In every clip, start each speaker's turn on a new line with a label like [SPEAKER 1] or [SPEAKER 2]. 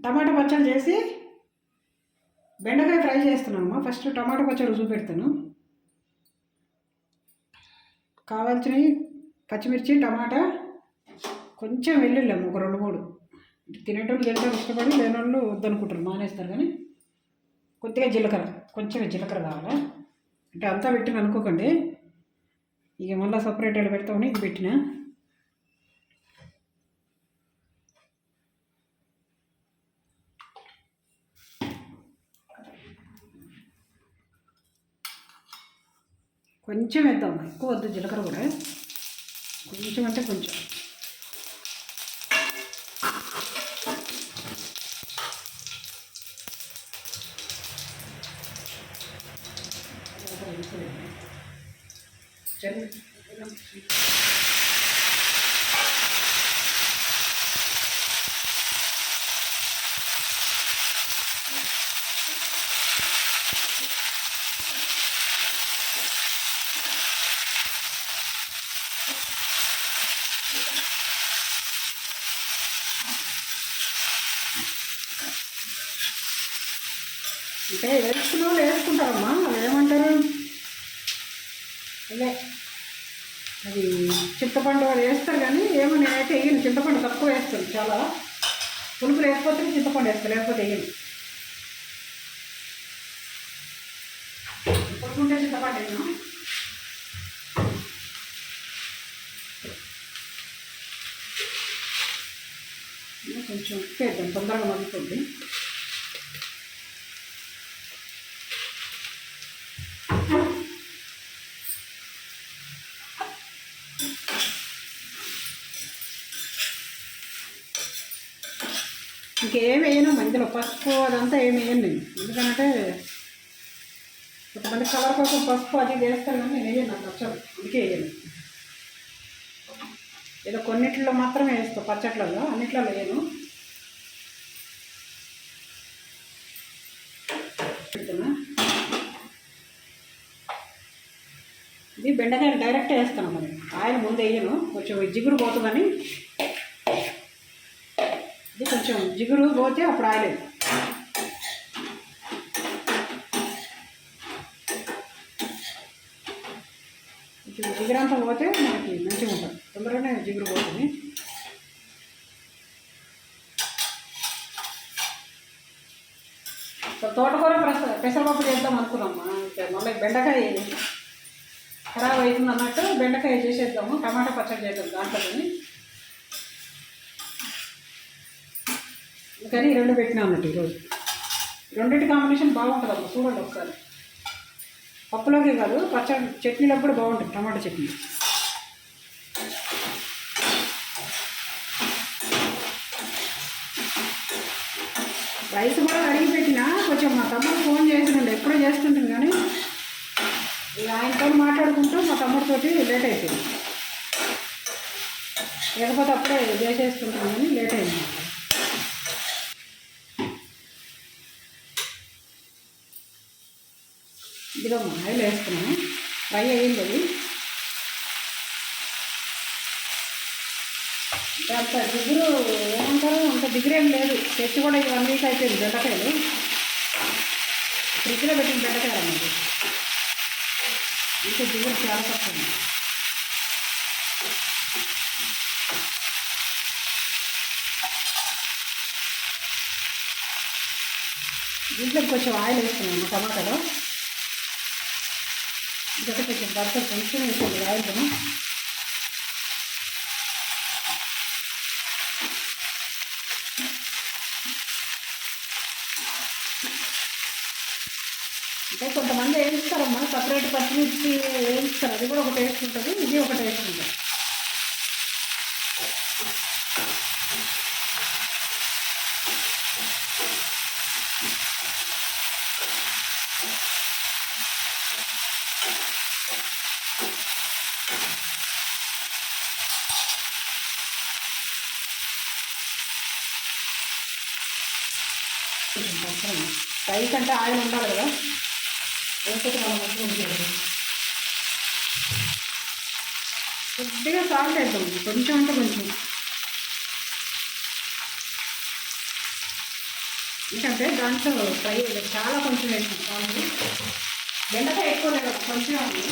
[SPEAKER 1] టమాటా పచ్చడి చేసి బెండకాయ ఫ్రై చేస్తున్నాను. ఫస్ట్ టమాటా పచ్చడి చూపెడతాను. కావాల్సినవి పచ్చిమిర్చి, టమాటా, కొంచెం వెల్లుల్లి ఒక 2-3. తినేటోళ్ళు తింటారు ఇష్టపడి, లేని వాళ్ళు వద్దనుకుంటారు, మానేస్తారు. కానీ కొద్దిగా జీలకర్ర, కొంచెం జీలకర్ర కావాలి. అంటే అంతా పెట్టిన అనుకోకండి, ఇక మళ్ళీ సపరేట్ పెడతామని ఇది పెట్టిన. కొంచెం వేద్దాం, ఎక్కువ వద్దు జీలకర్ర కూడా, కొంచెం అంటే కొంచెం. అంటే వేసుకున్న వాళ్ళు వేసుకుంటారమ్మా, అవి ఏమంటారు, అదే అది చింతపండు అది వేస్తారు. కానీ ఏమో నేనైతే వేయను, చింతపండు తక్కువ వేస్తాను. చాలా పులుపు లేకపోతే చింతపండు వేస్తాను, లేకపోతే వేయను. పులుపుంటే చింతపండు వేయను. కొంచెం ఉప్పు వేద్దాం, తొందరగా మగ్గుతుంది. ఇంకేం వేయను, ఇందులో పసుపు అదంతా ఏమి వేయను నేను. ఎందుకంటే కొంతమంది కలర్ కోసం పసుపు అది వేస్తాను, కానీ నేను వేయను, నాకు నచ్చదు, అందుకే వేయను. ఏదో కొన్నిట్లో మాత్రమే వేస్తాను, పచ్చట్లలో, అన్నిట్లో వేయను. ఇది బెండకాయలు డైరెక్ట్ వేస్తాను, మరి ఆయిల్ ముందు వేయను, కొంచెం జిగురు పోతుందని. ఇది కొంచెం జిగురు పోతే అప్పుడు ఆయిల్. కొంచెం జిగురంతా పోతే మనకి మంచిగా ఉంటుంది, తొందరగానే జిగురు పోతుంది. తోటకూర పెసరపప్పు చేద్దాం అనుకున్నామ్మా, మళ్ళీ బెండకాయ ఖరాబ్ అవుతుంది అన్నట్టు బెండకాయ చేసేద్దాము, టమాటా పచ్చడి చేద్దాం దాంట్లోని. కానీ 2 పెట్టినా అన్నట్టు ఈరోజు. రెండింటి కాంబినేషన్ బాగుంటుందమ్మా, చూడండి ఒకసారి. పప్పులోకి కాదు, పచ్చడి చట్నీలో కూడా బాగుంటుంది, టమాటా చట్నీ. రైస్ కూడా అడిగి పెట్టినా, కొంచెం మా తమ్ముడు ఫోన్ చేస్తుండే, ఎప్పుడో చేస్తుంటాను. కానీ ఇక ఆయనతో మాట్లాడుకుంటూ మా తమ్ముడితోటి లేట్ అయిపోయింది. లేకపోతే అప్పుడే చేసేస్తుంటాను, కానీ లేట్ అయింది. ఇదిగో ఆయిల్ వేస్తున్నాను, ఫ్రై అయ్యింది అది. అంత దిగురు ఏమంటారు, అంత దిగురేం లేదు. తెచ్చి కూడా 1 వీక్ అయిపోయింది బెండకాయలు. ఫ్రిడ్జ్లో పెట్టిన బెండకాయలు అన్నది, ఇంకా దిగురు చాలా తక్కువ. దీంట్లో కొంచెం ఆయిల్ వేస్తున్నాను టమాటాలో. ఇంకొక కొంచెం బట్ట కొంచెం వేస్తుంది ఆయిల్. అంటే కొంతమంది వేయిస్తారమ్మా, సపరేట్ పచ్చిమిర్చి వేయిస్తారు, అది కూడా ఒక టేస్ట్ ఉంటుంది, ఇది ఒక టేస్ట్ ఉంటుంది. ఫ్రై కంటే ఆయిల్ ఉండాలి కదా, వేస్తే మనం మంచిగా ఉంటుంది. కొద్దిగా సాల్ట్ వేద్దాం, కొంచెం అంటే కొంచెం. ఎందుకంటే దాంట్లో ఫ్రై చాలా కొంచెం వేసాం కాదు, బెండకాయ ఎక్కువ లేదు, కొంచెం ఉంది.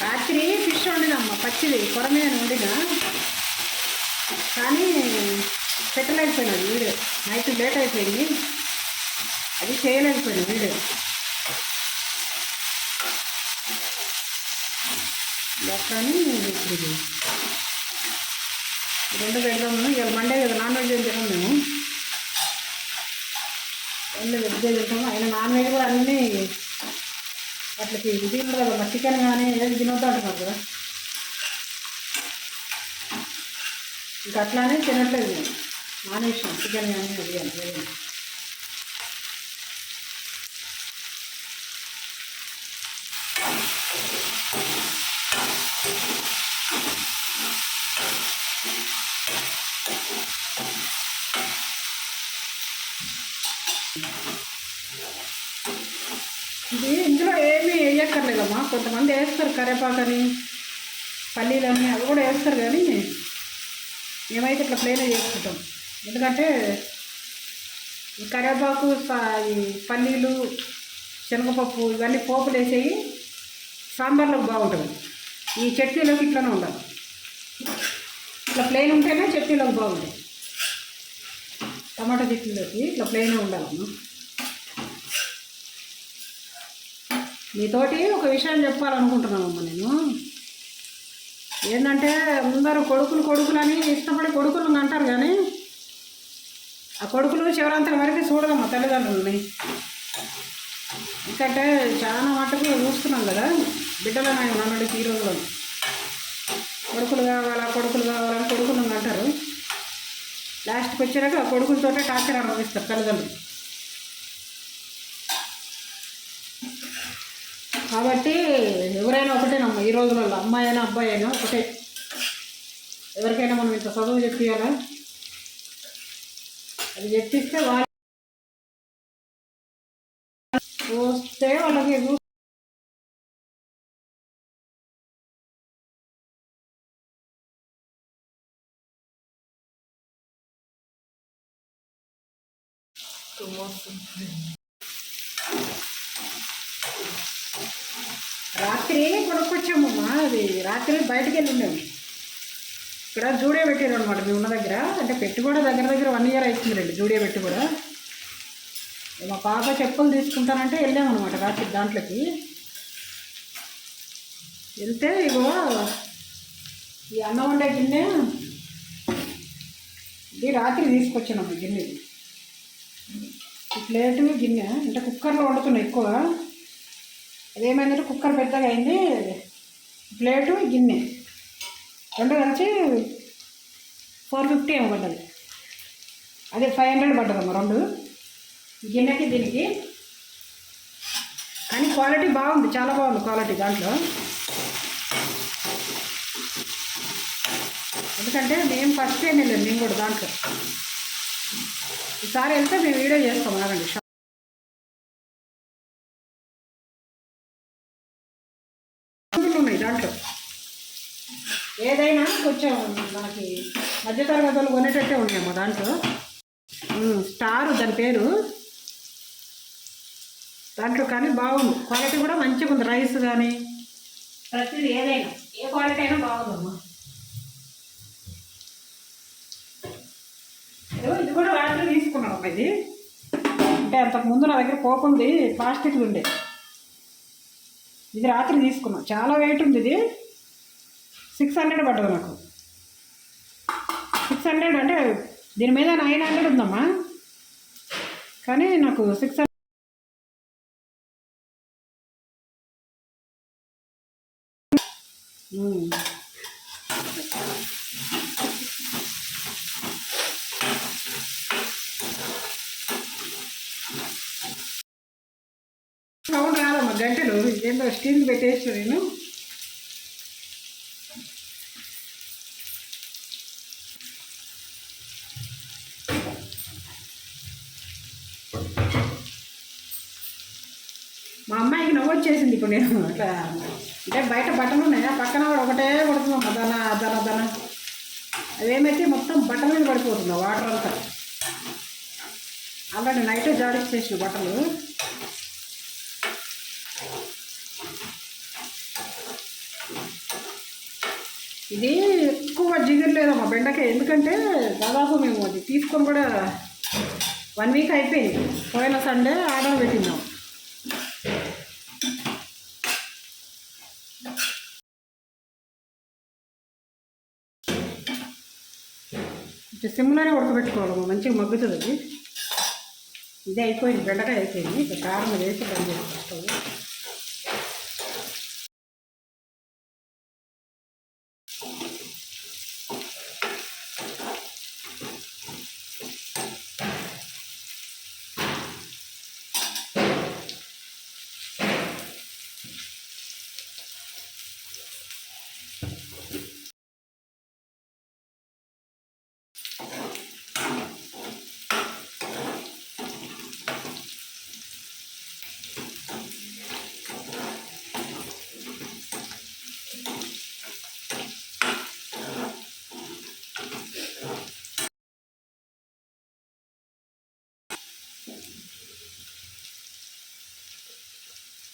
[SPEAKER 1] రాత్రి ఫిష్ వండినమ్మ పచ్చిది కొరమేను వండిన, కానీ పెట్టలేకపోయినాడు వీడియో, నైట్ లేట్ అయిపోయింది, అది చేయలేకపోయింది వీడియో. కానీ ఇప్పుడు రెండు పెడదాము. ఇవాళ మండే కదా, నాన్ వెజ్ ఏం తిన్నాం మేము, ఓన్లీ వెజ్ తింటాము. అయినా నాన్ వెజ్ కూడా అన్నీ అట్లకి ఇది ఉండదు కదా, చికెన్ కానీ ఏది తినొద్దు అంటున్నారు కదా, ఇంకా అట్లానే తినట్లేదు నేను, మానేసాం చికెన్ కానీ అది కానీ. ఇది ఇందులో ఏమీ వేయక్కర్లేదమ్మా, కొంతమంది వేస్తారు కరివేపాకని పల్లీలని అవి కూడా వేస్తారు, కానీ మేమైతే ఇట్లా ప్లేనే చేసుకుంటాం. ఎందుకంటే ఈ కరివేపాకు ఈ పల్లీలు శనగపప్పు ఇవన్నీ పోపులు వేసేవి సాంబార్లోకి బాగుంటుంది, ఈ చట్నీలోకి ఇట్లానే ఉండాలి, ఇట్లా ప్లెయిన్ ఉంటేనే చట్నీలోకి బాగుంటుంది. టమాటా చట్నీలోకి ఇట్లా ప్లెయినే ఉండాలమ్మా. మీతోటి ఒక విషయం చెప్పాలనుకుంటున్నామమ్మా నేను, ఏంటంటే అందరూ కొడుకులు అని ఇష్టపడి కొడుకులు అంటారు, కానీ ఆ కొడుకులు శివరాంతరం వరకు చూడదమ్మా తల్లిదండ్రులని. ఎందుకంటే చాలా మటుకు చూస్తున్నాం కదా, బిడ్డలు నన్నుడికి ఈ రోజులో కొడుకులు కావాలని కొడుకులు అంటారు, లాస్ట్కి వచ్చాక ఆ కొడుకులతోటే టార్చర్ అనుభవిస్తారు తల్లిదండ్రులు. కాబట్టి ఎవరైనా ఒకటేనమ్మా ఈ రోజులలో, అమ్మాయి అయినా అబ్బాయి అయినా ఒకటే. ఎవరికైనా మనం ఇంత చదువు చెప్పియాలా, అది చెప్పిస్తే వాళ్ళు చూస్తే వాళ్ళకి రాత్రి కొనుక్కొచ్చామమ్మా, అది రాత్రి బయటకు వెళ్ళి ఉండేము, ఇక్కడ జూడియో పెట్టారు అనమాట మేము ఉన్న దగ్గర, అంటే పెట్టి కూడా దగ్గర 1 year అవుతుంది రండి జూడియో పెట్టి కూడా. మా పాప చెప్పులు తీసుకుంటానంటే వెళ్ళామన్నమాట రాత్రి దాంట్లోకి వెళ్తే, ఇగో ఈ అన్నం వండే గిన్నె ఇది రాత్రి తీసుకొచ్చానమ్మా గిన్నె, ఈ ప్లేటు గిన్నె, అంటే కుక్కర్లో వండుతున్నాయి ఎక్కువ, అదేమైందంటే కుక్కర్ పెద్దగా అయింది, ప్లేటు గిన్నె రెండు కలిసి 450 ఏమో పడ్డది, అదే 500 పడ్డదమ్మా రెండు గిన్నెకి దీనికి. కానీ క్వాలిటీ బాగుంది, చాలా బాగుంది క్వాలిటీ దాంట్లో, ఎందుకంటే మేము ఫస్ట్ టైం వెళ్ళాము మేము కూడా దాంట్లో. ఈసారి వెళ్తే మేము వీడియో చేస్తాం ఆగండి. ఉన్నాయి దాంట్లో, ఏదైనా కొంచెం మనకి మధ్యతరగతులు కొనేటట్టే ఉన్నాయమ్మా దాంట్లో. స్టార్ దాని పేరు దాంట్లో, కానీ బాగుంది క్వాలిటీ కూడా మంచిగా ఉంది, రైస్ కానీ ప్రతిదీ ఏదైనా ఏ క్వాలిటీ అయినా బాగుందమ్మా. ఇది కూడా రాత్రి తీసుకున్నాం ఇది, అంటే అంతకుముందు నా దగ్గర పోకుంది ప్లాస్టిక్లు ఉండే, ఇది రాత్రి తీసుకున్నాం, చాలా వెయిట్ ఉంది, ఇది 600 పడ్డది నాకు. 600 అంటే దీని మీద 900 ఉందమ్మా, కానీ నాకు 600. సౌండ్ రాదమ్మా గంటలు, ఏంటో స్టీల్ పెట్టేసి నేను. వచ్చేసింది ఇప్పుడు నేను అట్లా. అంటే బయట బట్టలు ఉన్నాయి, పక్కన కూడా ఒకటే పడుతుందమ్మా దన. అవేమైతే మొత్తం బట్టల మీద పడిపోతుంది వాటర్ అంతా. ఆల్రెడీ నైటే జాడిచ్చేసిన బట్టలు. ఇది ఎక్కువ జిగురు లేదమ్మా బెండకాయ, ఎందుకంటే దాదాపు మేము అది తీసుకొని కూడా 1 వీక్ అయిపోయింది. పోయిన సండే ఆర్డర్ పెట్టిందాం. సిమ్లోనే ఉడకబెట్టుకోవాలి, మంచిగా మగ్గుతుంది అది. ఇది అయిపోయింది, బెండకాయ అయిపోయింది. ఇక కారం వేసి బంద్ చేసుకుంటాము.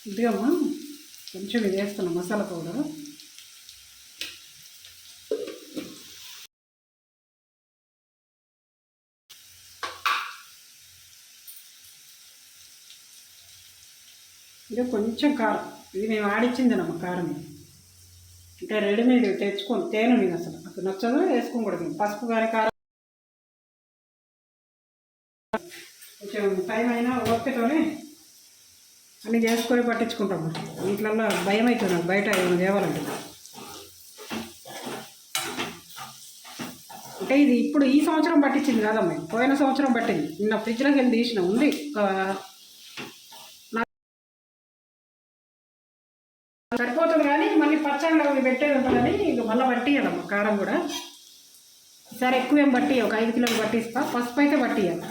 [SPEAKER 1] ఇదిగమ్మా కొంచెం ఇది వేస్తున్నాం మసాలా పౌడర్. ఇది కొంచెం కారం, ఇది మేము ఆడిచ్చిందనమ్మా కారం. ఇంకా రెడీమేడ్ తెచ్చుకొని తేను నేను అసలు నచ్చదు, వేసుకోకూడదు. పసుపు కానీ కారం కొంచెం టైం అయినా ఓపికతోనే అన్నీ చేసుకొని పట్టించుకుంటాము. వీటిల్లో భయం అవుతుంది నాకు బయట ఏమైనా తేవాలంటే. అంటే ఇది ఇప్పుడు ఈ సంవత్సరం పట్టించింది కాదమ్మా, పోయిన సంవత్సరం పట్టింది. నిన్న ఫ్రిడ్జ్లోకి వెళ్ళి తీసిన ఉంది. సరిపోతుంది కానీ మళ్ళీ పచ్చళ్ళు అవి పెట్టేది ఉంటుందని ఇక మళ్ళీ పట్టియాలమ్మా కారం కూడా. ఈసారి ఎక్కువ ఏం పట్టియ, ఒక 5 కిలోలు పట్టిస్తా. పసుపు అయితే పట్టియాలి.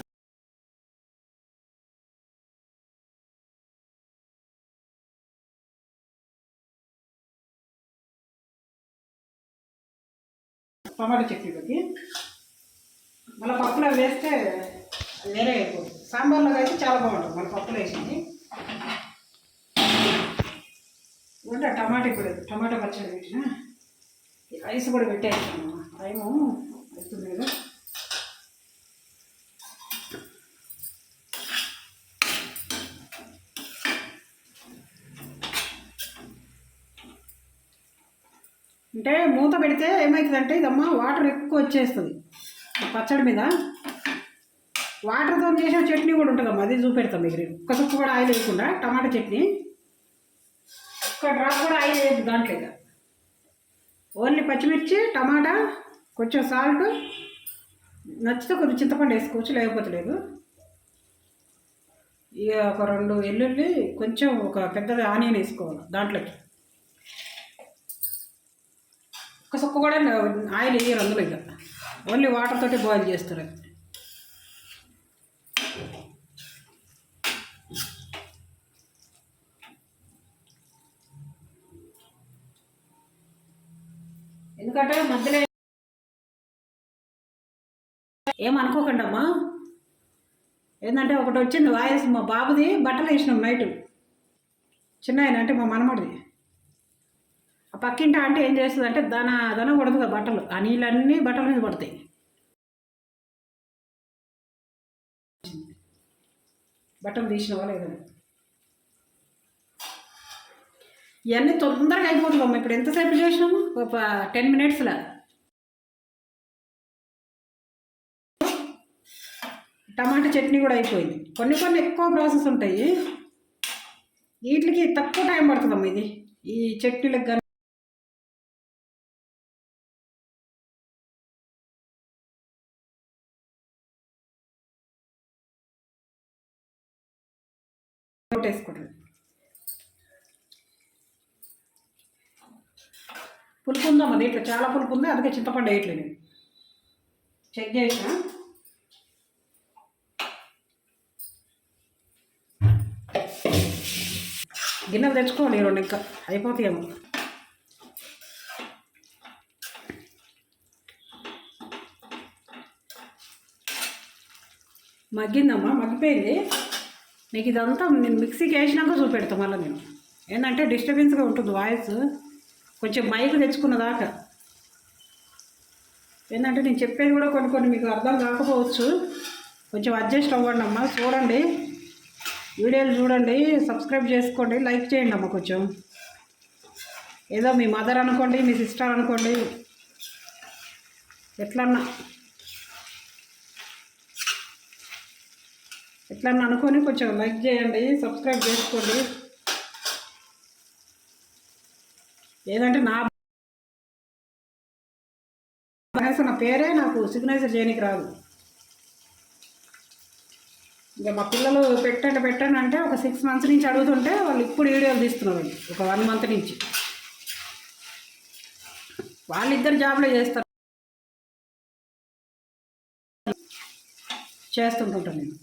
[SPEAKER 1] టమాటా చట్నీలోకి మళ్ళీ పప్పులో వేస్తే వేరే అయిపోతుంది. సాంబార్లో అయితే చాలా బాగుంటుంది మళ్ళీ పప్పులో వేసింది. అంటే టమాటా ఇప్పుడు టమాటా పచ్చడి పెట్టిన రైస్ కూడా పెట్టేస్తాను. టైము అవుతుంది కదా. అంటే మూత పెడితే ఏమవుతుందంటే ఇదమ్మా వాటర్ ఎక్కువ వచ్చేస్తుంది పచ్చడి మీద. వాటర్తో చేసిన చట్నీ కూడా ఉంటుందమ్మా, అది చూపెడతాం మీకు. ఒక్క చుక్క కూడా ఆయిల్ వేయకుండా టమాటా చట్నీ, ఒక్క డ్రాప్ కూడా ఆయిల్ వేయద్దు దాంట్లో. ఇక ఓన్లీ పచ్చిమిర్చి, టమాటా, కొంచెం సాల్ట్, నచ్చితే కొంచెం చింతపండు వేసుకోవచ్చు, లేకపోతే లేదు. ఇక ఒక 2 వెల్లుల్లి, కొంచెం ఒక పెద్దది ఆనియన్ వేసుకోవాలి దాంట్లోకి. ఒక సుక్క కూడా ఆయిల్ వేయరు అందులో, ఇక ఓన్లీ వాటర్ తోటి బాయిల్ చేస్తారు. ఎందుకంటే మధ్యలో ఏమనుకోకండి అమ్మా. ఏంటంటే ఒకటి వచ్చింది వాయిస్, మా బాబుది బట్టలు వేసినాం నైటు. చిన్న ఆయన అంటే మా మనమడిది. ఆ పక్కింటి అంటే ఏం చేస్తుంది అంటే దన పడుతుంది బట్టలు, ఆ నీళ్ళన్నీ బట్టల మీద పడతాయి. బట్టలు తీసినవా లేదని. ఇవన్నీ తొందరగా అయిపోతుందమ్మా. ఇప్పుడు ఎంతసేపు చేసినాము, ఒక 10 మినిట్స్లో. టమాటా చట్నీ కూడా అయిపోయింది. కొన్ని ఎక్కువ ప్రాసెస్ ఉంటాయి, వీటికి తక్కువ టైం పడుతుందమ్మా. ఇది ఈ చట్నీలకు కానీ వేసుకుంటారు. పులుపు ఉందమ్మా దీంట్లో, చాలా పులుపు ఉంది, అందుకే చింతపండు వేయట్లేదు. నేను చెక్ చేసిన. గిన్నెలు తెచ్చుకోవాలి 2 ఇంకా అయిపోతాయేమో. మగ్గిందమ్మా, మగ్గిపోయింది. మీకు ఇదంతా నేను మిక్సీకి వేసినాక చూపెడతాను మళ్ళీ. నేను ఏంటంటే డిస్టర్బెన్స్గా ఉంటుంది వాయిస్, కొంచెం మైక్ తెచ్చుకున్న దాకా. ఏంటంటే నేను చెప్పేది కూడా కొన్ని మీకు అర్థం కాకపోవచ్చు, కొంచెం అడ్జస్ట్ అవ్వండి అమ్మ. చూడండి, వీడియోలు చూడండి, సబ్స్క్రైబ్ చేసుకోండి, లైక్ చేయండి అమ్మ. కొంచెం ఏదో మీ మదర్ అనుకోండి, మీ సిస్టర్ అనుకోండి, ఎట్లన్నా అనుకొని కొంచెం లైక్ చేయండి, సబ్స్క్రైబ్ చేసుకోండి. ఏదంటే నా పేరే నాకు సిగ్నేచర్ చేయడానికి రాదు. ఇంకా మా పిల్లలు పెట్టండి అంటే ఒక 6 months నుంచి అడుగుతుంటే వాళ్ళు ఇప్పుడు వీడియోలు తీస్తున్నారు. ఒక 1 month నుంచి వాళ్ళిద్దరు జాబ్లో చేస్తుంటుంటాను నేను.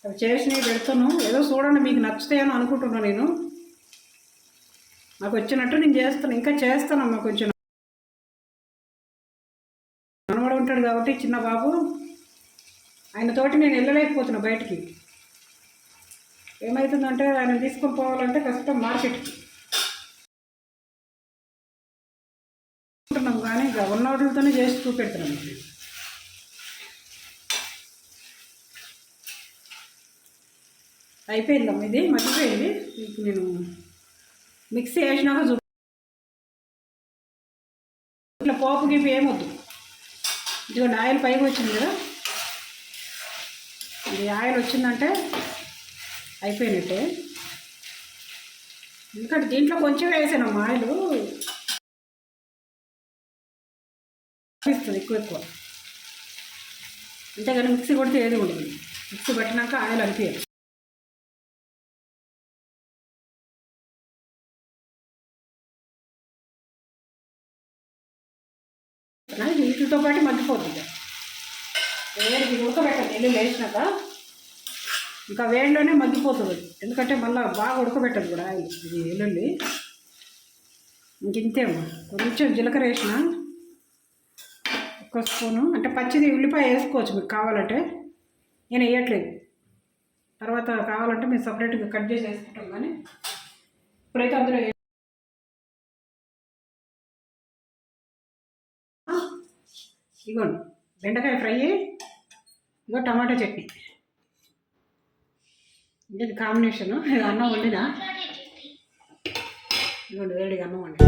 [SPEAKER 1] అవి చేసినవి పెడుతాను, ఏదో చూడండి మీకు నచ్చుతాయని అనుకుంటున్నాను. నేను నాకు వచ్చినట్టు నేను చేస్తాను, ఇంకా చేస్తానమ్మా. కొంచెం మనవడు ఉంటాడు కాబట్టి చిన్న బాబు, ఆయనతోటి నేను వెళ్ళలేకపోతున్నా బయటికి. ఏమవుతుందంటే ఆయన తీసుకొని పోవాలంటే కష్టం మార్కెట్కి ఉంటున్నాం, కానీ ఇంకా ఉన్న వాటితోనే చేసి చూపెడుతున్నాం. అయిపోయిందమ్మా, ఇది మర్చిపోయింది. నేను మిక్సీ వేసినాక ఇట్లా పోపు గిపి ఏమొద్దు. ఇదిగోండి ఆయిల్ పైకి వచ్చింది కదా, ఇది ఆయిల్ వచ్చిందంటే అయిపోయినట్టే. ఎందుకంటే దీంట్లో కొంచెం వేసానమ్మా ఆయిల్, అనిపిస్తుంది ఎక్కువ. అంతేగాని మిక్సీ కొడితే ఏది ఉండదు. మిక్సీ పట్టినాక ఆయిల్ అనిపించదు. వీటితో పాటు మగ్గిపోతుంది. వేడికి ఉడకబెట్టాలి, ఎల్లుల్లి వేసినాక ఇంకా వేడిలోనే మగ్గిపోతుంది. ఎందుకంటే మళ్ళీ బాగా ఉడకబెట్టదు కూడా ఇది ఎల్లుల్లి. ఇంకేమో కొంచెం జీలకర్ర వేసిన, 1 స్పూను, అంటే పచ్చిది ఉల్లిపాయ వేసుకోవచ్చు మీకు కావాలంటే. నేను వేయట్లేదు, తర్వాత కావాలంటే మేము సపరేట్గా కట్ చేసి వేసుకుంటాం. కానీ ఇప్పుడైతే అందులో ఇగోండి బెండకాయ ఫ్రై, ఇగో టమాటా చట్నీ. ఇది కాంబినేషను. అన్నం వండినా, ఇదిగోండి వేడిగా అన్నం వండి.